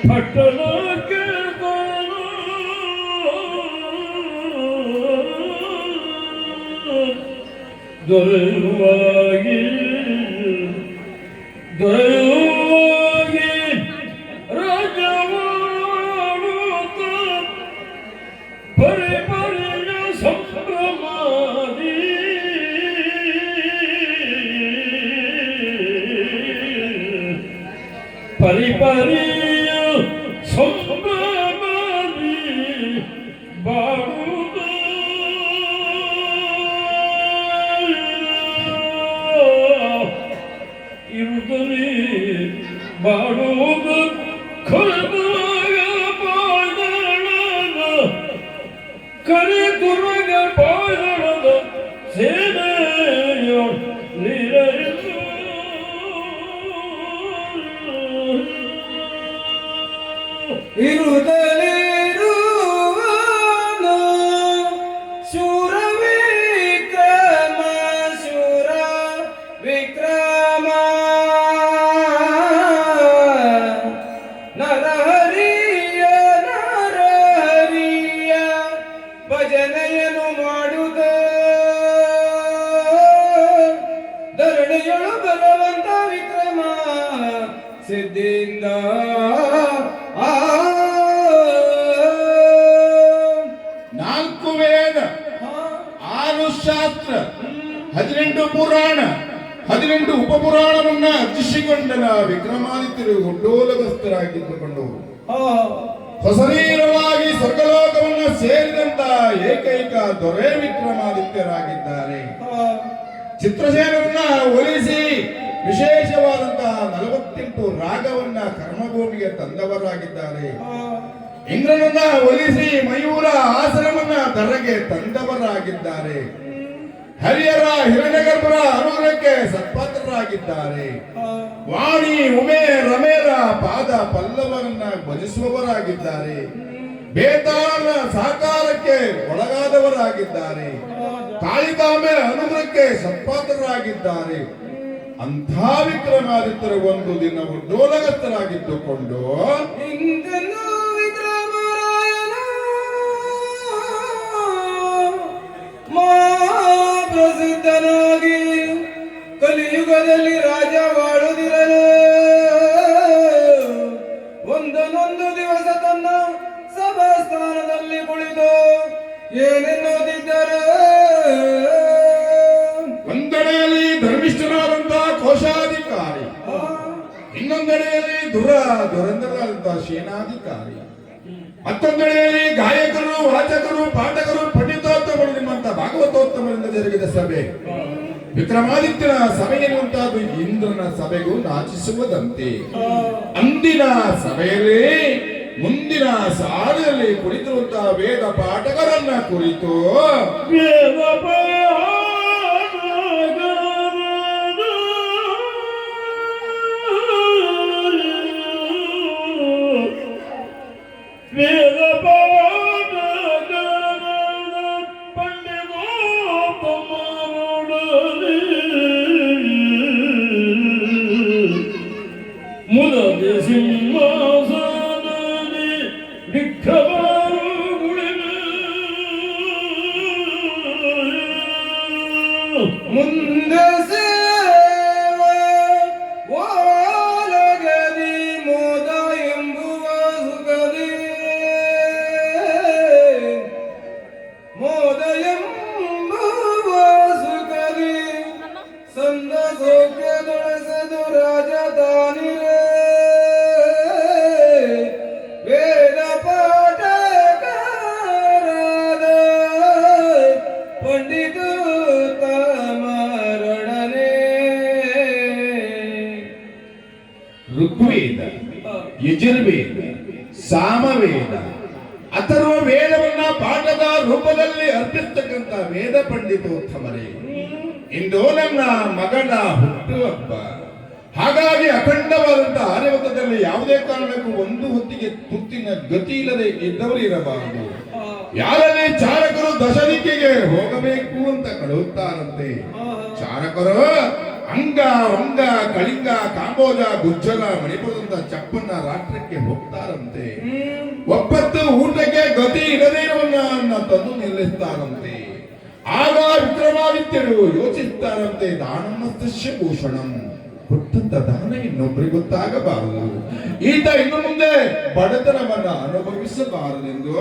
ಪಟ್ಟಣಕ್ಕೆ ದೊರೆಯುವಾಗಿ ರಾಜವಾಡುತ್ತ ಪರಿಪರಿಯ ಸಂಭ್ರಮಾದಿ ಪರಿಪರಿಯ ಸಂಭ್ರಮಾದಿ ಬಾಡುತ್ತ ಇರುತ್ತಲೇ ಬಾಡುವುದು ಸಿದ್ಧಿಯಿಂದ ಆ ನಾಲ್ಕು ವೇದ, 6 ಶಾಸ್ತ್ರ, 18 ಪುರಾಣ, 18 ಉಪಪುರಾಣವನ್ನ ಅರ್ಜಿಸಿಕೊಂಡನ ವಿಕ್ರಮಾದಿತ್ಯರು ಒಡ್ಡೋಲಗಸ್ಥರಾಗಿದ್ದುಕೊಂಡು ಸಶರೀರವಾಗಿ ಸ್ವರ್ಗಲೋಕವನ್ನ ಸೇರಿದಂತ ಏಕೈಕ ದೊರೆ ವಿಕ್ರಮಾದಿತ್ಯರಾಗಿದ್ದಾರೆ. ಚಿತ್ರಸೇನರನ್ನ ಒಲಿಸಿ ವಿಶೇಷವಾದಂತಹ 48 ರಾಗವನ್ನ ಕರ್ಮಭೂಮಿಗೆ ತಂದವರಾಗಿದ್ದಾರೆ. ಇಂದ್ರನನ್ನ ಒಲಿಸಿ ಮಯೂರ ಆಸನವನ್ನ ಧರೆಗೆ ತಂದವರಾಗಿದ್ದಾರೆ. ಹರಿಹರ ಹಿರಣ್ಯಗರ್ಭರ ಅನುಗ್ರಹಕ್ಕೆ ಸತ್ಪಾತ್ರರಾಗಿದ್ದಾರೆ. ವಾಣಿ ಉಮೆ ರಮೇರ ಪಾದ ಪಲ್ಲವರನ್ನ ಭಜಿಸುವವರಾಗಿದ್ದಾರೆ. ಬೇತಾಳ ಸಾಕಾರಕ್ಕೆ ಒಳಗಾದವರಾಗಿದ್ದಾರೆ. ಕಾಳಿಕಾಂಬೆ ಅನುಗ್ರಹಕ್ಕೆ ಸತ್ಪಾತ್ರರಾಗಿದ್ದಾರೆ. ಅಂಥ ವಿಕ್ರಮಾದಿತ್ಯರು ಒಂದು ದಿನ ಡೋಲಗಸ್ಥರಾಗಿದ್ದುಕೊಂಡು ಇಂದನು ವಿಕ್ರಮರಾಯನ ಪ್ರಸಿದ್ಧನಾಗಿ ಕಲಿಯುಗದಲ್ಲಿ ರಾಜವಾಳುತ್ತಿರಲು ಒಂದೊಂದು ದಿವಸ ತನ್ನ ಸಭಾಸ್ಥಾನದಲ್ಲಿ ಕುಳಿತು ಏನೆನ್ನುತ್ತಿದ್ದರು. ಒಂದೆಡೆಯಲ್ಲಿ ಧರ್ಮಿಷ್ಠನಾದಂತಹ ಕೋಶಾಧಿಕಾರಿ, ಇನ್ನೊಂದೆಡೆಯಲ್ಲಿ ದುರಂಧರಾದಂತಹ ಸೇನಾಧಿಕಾರಿ, ಮತ್ತೊಂದೆಡೆಯಲ್ಲಿ ಗಾಯಕರು, ವಾಚಕರು, ಪಾಠಕರು, ಪಂಡಿತೋತ್ತಮರು ನಿಮ್ಮಂತ ಭಾಗವತೋತ್ತಮರಿಂದ ಜರುಗಿದ ಸಭೆ. ವಿಕ್ರಮಾದಿತ್ಯನ ಸಭೆ ಎನ್ನುವಂತಹದ್ದು ಇಂದ್ರನ ಸಭೆಗೂ ನಾಚಿಸುವುದಂತೆ. ಅಂದಿನ ಸಭೆಯಲ್ಲಿ ಮುಂದಿನ ಸಾಲಿನಲ್ಲಿ ಕುಳಿತಿರುವಂತಹ ವೇದ ಪಾಠಕರನ್ನ ಕುರಿತು ವೇದ ಮುದದೆ ಸಿಂಹಾಸನದಲ್ಲಿ ವಿಕ್ರಮರು ಮುಂದೆ ಸೇವೆ ಒಳಗದಿ ಮೋದ ಎಂಬುವ ಸುಖದಿ ಮೋದ ಎಂಬುವ ಸುಖದಿ ಸಂದ ಸೌಖ್ಯದೊಳಸದು ರಾಜಧಾನಿರೇ ವೇದ ಪಾಠಕರಾದ ಪಂಡಿತ ತಮರೊಡನೆ ಋಗ್ವೇದ, ಯಜುರ್ವೇದ, ಸಾಮವೇದ, ಅಥರ್ವ ವೇದವನ್ನ ಪಾಠದ ರೂಪದಲ್ಲಿ ಅರ್ಪಿಸ್ತಕ್ಕಂಥ ವೇದ ಪಂಡಿತೋತ್ತಮರೇ, ಇಂದು ನನ್ನ ಮಗನ ಹುಟ್ಟುಹಬ್ಬ. ಹಾಗಾಗಿ ಅಖಂಡವಾದಂತಹ ಆರ್ಯವತ್ತದಲ್ಲಿ ಯಾವುದೇ ಕಾರಣಕ್ಕೂ ಒಂದು ಹೊತ್ತಿಗೆ ತುತ್ತಿನ ಗತಿ ಇಲ್ಲದೆ ಇದ್ದವರು ಇರಬಾರದು. ಯಾರಲ್ಲಿ ಚಾರಕರು ದಶದಿಕ್ಕಿಗೆ ಹೋಗಬೇಕು ಅಂತ ಕಳುಹುತ್ತಾರಂತೆ. ಚಾರಕರು ಅಂಗ, ವಂಗ, ಕಳಿಂಗ, ಕಾಂಬೋಜ, ಗುಜ್ಜಲ, ಮಣಿಪುರದಂತ ಚಪ್ಪನ್ನ ರಾಷ್ಟ್ರಕ್ಕೆ ಹೋಗ್ತಾರಂತೆ. ಒಪ್ಪತ್ತು ಊಟಕ್ಕೆ ಗತಿ ಇರದೇ ಇರುವನ್ನ ತಂದು ನಿಲ್ಲಿಸ್ತಾರಂತೆ. ಆಗ ವಿಕ್ರಮಾದಿತ್ಯರು ಯೋಚಿಸ್ತಾರಂತೆ, ದಾನಮಸ್ತಸ್ಯ ಭೂಷಣಂ, ಕೊಟ್ಟಂತ ದಾನ ಇನ್ನೊಬ್ಬರಿಗೆ ಗೊತ್ತಾಗಬಾರದು, ಈತ ಇನ್ನು ಮುಂದೆ ಬಡತನವನ್ನ ಅನುಭವಿಸಬಾರದೆಂದು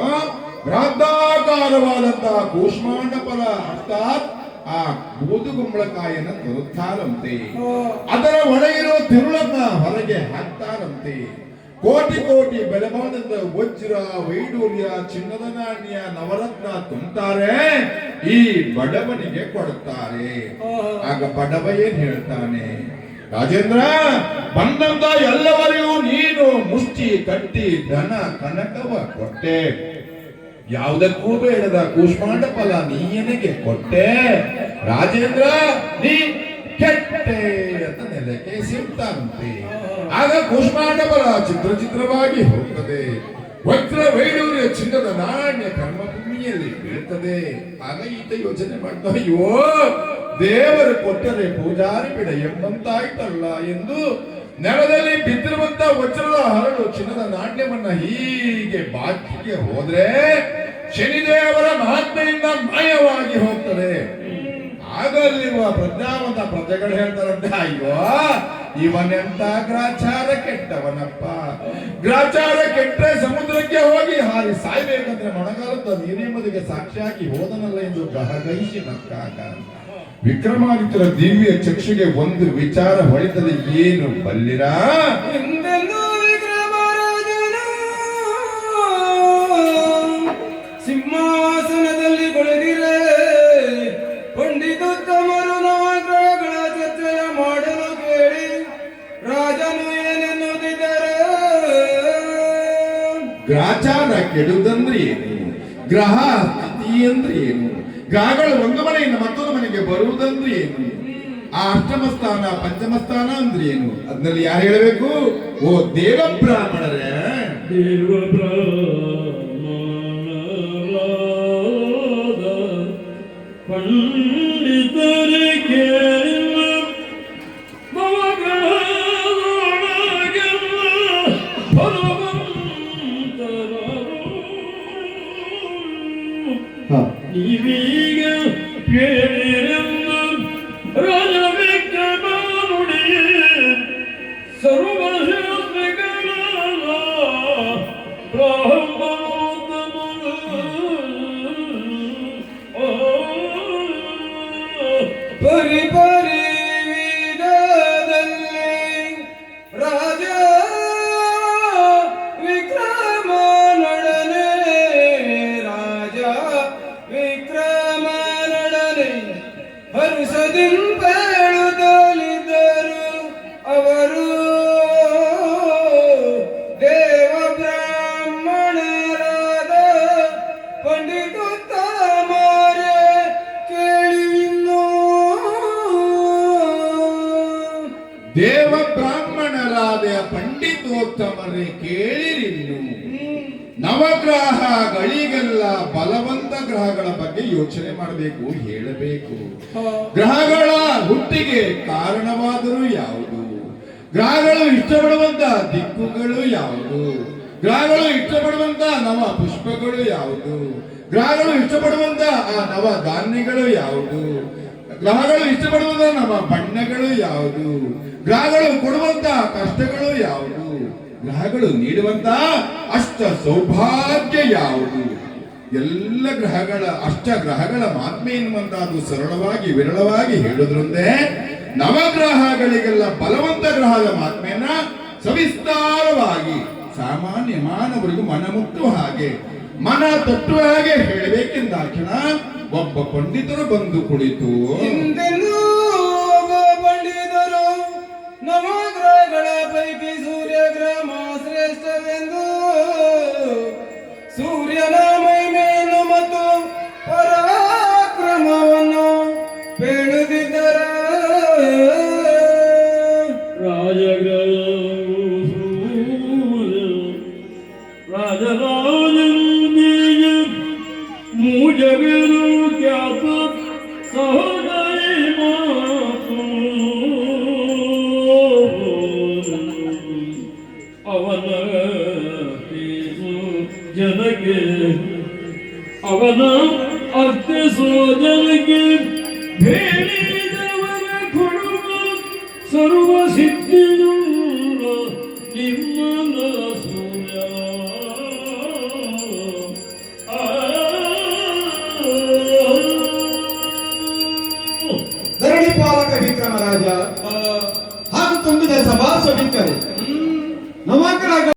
ಬೃಹದಾಕಾರವಾದಂತಹ ಕೂಷ್ಮಾಂಡ ಫಲ ಅರ್ಥಾತ್ ಆ ಬೂದುಗುಂಬಳಕಾಯಿಯನ್ನ ತರುತ್ತಾರಂತೆ. ಅದರ ಒಳಗಿರೋ ತಿರುಳನ್ನ ಹೊರಗೆ ಹಾಕ್ತಾರಂತೆ. ಕೋಟಿ ಕೋಟಿ ಬೆಲೆ ಬಾಳದ ವಜ್ರ, ವೈಡೂರ್ಯ, ಚಿನ್ನದ ನಾಣ್ಯ, ನವರತ್ನ ತುಂಬುತ್ತಾರೆ, ಈ ಬಡವನಿಗೆ ಕೊಡುತ್ತಾರೆ. ಆಗ ಬಡವ ಏನ್ ಹೇಳ್ತಾನೆ, ರಾಜೇಂದ್ರ, ಬಂದಂತ ಎಲ್ಲವರಿಗೂ ನೀನು ಮುಷ್ಟಿ ಕಟ್ಟಿ ಧನ ಕನಕವ ಕೊಟ್ಟೆ, ಯಾವುದಕ್ಕೂ ಬೇಡದ ಕೂಷ್ಮಾಂಡ ಫಲ ನೀನಿಗೆ ಕೊಟ್ಟೆ, ರಾಜೇಂದ್ರ ನೀ ಕೆಟ್ಟೆ ಅಂತ ನೆಲಕ್ಕೆ ಸಿಗ್ತಾರಂತೆ. ಆಗ ಕೂಷ್ಮಾಂಡ ಫಲ ಚಿತ್ರವಾಗಿ ಹೋಗ್ತದೆ. ವಜ್ರ, ವೈಡೂರ್ಯ, ಚಿನ್ನದ ನಾಣ್ಯ ಕರ್ಮಭೂಮಿಯಲ್ಲಿ ಬೀಳ್ತದೆ. ಆಗ ಈತ ಯೋಚನೆ ಮಾಡ್ತಾ, ಅಯ್ಯೋ ದೇವರು ಕೊಟ್ಟರೆ ಪೂಜಾರಿ ಬಿಡ ಎಂಬಂತಾಯ್ತಲ್ಲ ಎಂದು ನೆಲದಲ್ಲಿ ಬಿದ್ದಿರುವಂತ ವಜ್ರದ ಹರಳು, ಚಿನ್ನದ ನಾಣ್ಯವನ್ನ ಹೀಗೆ ಬಾಚಿಗೆ ಹೋದ್ರೆ ಶನಿದೇವರ ಮಹಾತ್ಮೆಯಿಂದ ಮಾಯವಾಗಿ ಹೋಗ್ತದೆ. ಆಗ ಅಲ್ಲಿರುವ ಪ್ರಜ್ಞಾವಂತ ಪ್ರಜೆಗಳು ಹೇಳ್ತಾರಂತೆ, ಅಯ್ಯೋ ಇವನೆಂತ ಗ್ರಾಚಾರ ಕೆಟ್ಟವನಪ್ಪ. ಗ್ರಾಚಾರ ಕೆಟ್ಟರೆ ಸಮುದ್ರಕ್ಕೆ ಹೋಗಿ ಹಾರಿ ಸಾಯ್ಬೇಕಂದ್ರೆ ಮೊಣಗಾಲದ ನೀನೆಂಬುದಿಗೆ ಸಾಕ್ಷಿಯಾಗಿ ಹೋದನಲ್ಲ ಎಂದು ಗಹಗಹಿಸಿ ನಕ್ಕಾಗ. ವಿಕ್ರಮಾದಿತ್ಯರ ದಿವ್ಯ ಚಕ್ಷುಗೆ ಒಂದು ವಿಚಾರ ಹೊಳಿತದೆ, ಏನು ಬಲ್ಲಿರಾ? ಹಿಂದೆಂದೂ ವಿಕ್ರಮರಾಜನು ಸಿಂಹಾಸನದಲ್ಲಿ ಕುಳಿತಿರೆ ಪಂಡಿತೋತ್ತಮರು ನವಗ್ರಹಗಳ ಚರ್ಚೆಯ ಮಾಡಲು ಕೇಳಿ ರಾಜನು ಏನೆನ್ನುತ್ತಿದ್ದಾರೆ. ಗ್ರಾಚಾರ ಕೆಡುವುದಂದ್ರೆ ಏನು? ಗ್ರಹ ಸ್ಥಿತಿ ಅಂದ್ರೆ ಏನು? ಗ್ರಹಗಳು ಒಂದು ಮನೆಯಿಂದ ಮತ್ತೊಂದು ಮನೆಗೆ ಬರುವುದಂದ್ರೆ ಏನು? ಆ ಅಷ್ಟಮ ಸ್ಥಾನ ಪಂಚಮ ಸ್ಥಾನ ಅಂದ್ರೆ ಏನು? ಅದ್ರಲ್ಲಿ ಯಾರು ಹೇಳಬೇಕು? ಓ ದೇವ ಬ್ರಾಹ್ಮಣರೇ, ದೇವ ಬ್ರಾಹ್ಮಣರಾದ ಪಂಡಿತರೇ ಕೇಳಿಲ್ಲ ನವಗ್ರಹದೊಳಗೆಲ್ಲ ಭಗವಂತನರು. ನೀವೀಗ ಕೇಳಿರೆಂದ ರಾಜ ವಿಕ್ರಮನುಡಿ ಸರ್ವಶಾಸ್ತ್ರಗಳ ಬ್ರಾಹ್ಮಣೋತ್ತಮರು. ಪರಿ ಪರಿ ವಿಧದಲ್ಲಿ ರಾಜ ವಿಕ್ರಮನೊಡನೆ ರಾಜ ವಿಕ್ರಮನೊಡನೆ ಹರುಷದಿಂಪೇಳುತ್ತಲಿದ್ದರು ಅವರು. ದೇವ ಬ್ರಾಹ್ಮಣರಾದ ಪಂಡಿತೋತ್ತಮರೇ ಕೇಳಿವಿನ್ನು. ದೇವ ಬ್ರಾಹ್ಮಣರಾದ ಪಂಡಿತೋತ್ತಮರೇ ಕೇಳಿರಿನ್ನು. ನವಗ್ರಹಗಳಿಗೆಲ್ಲ ಬಲವಂತ ಗ್ರಹಗಳ ಬಗ್ಗೆ ಯೋಚನೆ ಮಾಡಬೇಕು, ಹೇಳಬೇಕು. ಗ್ರಹಗಳ ಹುಟ್ಟಿಗೆ ಕಾರಣವಾದರೂ ಯಾವುದು? ಗ್ರಹಗಳು ಇಷ್ಟಪಡುವಂತ ದಿಕ್ಕುಗಳು ಯಾವುದು? ಗ್ರಹಗಳು ಇಷ್ಟಪಡುವಂತ ನವ ಪುಷ್ಪಗಳು ಯಾವುದು? ಗ್ರಹಗಳು ಇಷ್ಟಪಡುವಂತ ಆ ನವ ಧಾನ್ಯಗಳು ಯಾವುದು? ಗ್ರಹಗಳು ಇಷ್ಟಪಡುವಂತ ನವ ಬಣ್ಣಗಳು ಯಾವುದು? ಗ್ರಹಗಳು ಕೊಡುವಂತ ಕಷ್ಟಗಳು ಯಾವುದು? ಗ್ರಹಗಳು ನೀಡುವಂತ ಅಷ್ಟ ಸೌಭಾಗ್ಯ ಯಾವುದು? ಎಲ್ಲ ಗ್ರಹಗಳ ಅಷ್ಟ ಗ್ರಹಗಳ ಮಹಾತ್ಮೆ ಎನ್ನುವಂತಹದ್ದು ಸರಳವಾಗಿ ವಿರಳವಾಗಿ ಹೇಳುವುದರೊಂದೇ ನವಗ್ರಹಗಳಿಗೆಲ್ಲ ಬಲವಂತ ಗ್ರಹದ ಮಹಾತ್ಮೆಯನ್ನ ಸವಿಸ್ತಾರವಾಗಿ ಸಾಮಾನ್ಯ ಮಾನವರಿಗೂ ಮನ ಮುಟ್ಟುವ ಹಾಗೆ ಮನ ತಟ್ಟುವ ಹಾಗೆ ಹೇಳಬೇಕೆಂದಾಕ್ಷಣ ಒಬ್ಬ ಪಂಡಿತರು ಬಂದು ಕುಳಿತು, ಹಿಂದೆಂದೂ ಒಬ್ಬ ಪಂಡಿತರು ನವಗ್ರಹಗಳ ಪೈಕಿ ಸೂರ್ಯಗ್ರಹ ಶ್ರೇಷ್ಠವೆಂದು ಸೂರ್ಯನ ಮಹಿಮೆಯನ್ನು ಮತ್ತು ಪರಾಕ್ರಮವನ್ನು ಹೇಳುತ್ತಿದ್ದರು. ರಾಜರಾಜನು ನೀಜ ಮೂಜವೆರು ಖ್ಯಾತ ಸಹೋದರಿ ಮಾತು ಅವನ ಜನಕ್ಕೆ ಅವನ ಅರ್ಥಿಸೋ ಜನಕ್ಕೆ ಬೇಡಿದವರ ಕೊಡುವ ಸರ್ವ ಸಿದ್ಧಿಯುಳ್ಳ ನಿಮ್ಮನ ಸೂರ್ಯ. ಧರಣಿ ಪಾಲಕ ವಿಕ್ರಮರಾಜ ಹಾಗೂ ತುಂಬಿದ ಸಭಾ ಸಭಿಕರು ನವಗ್ರಹಗಳ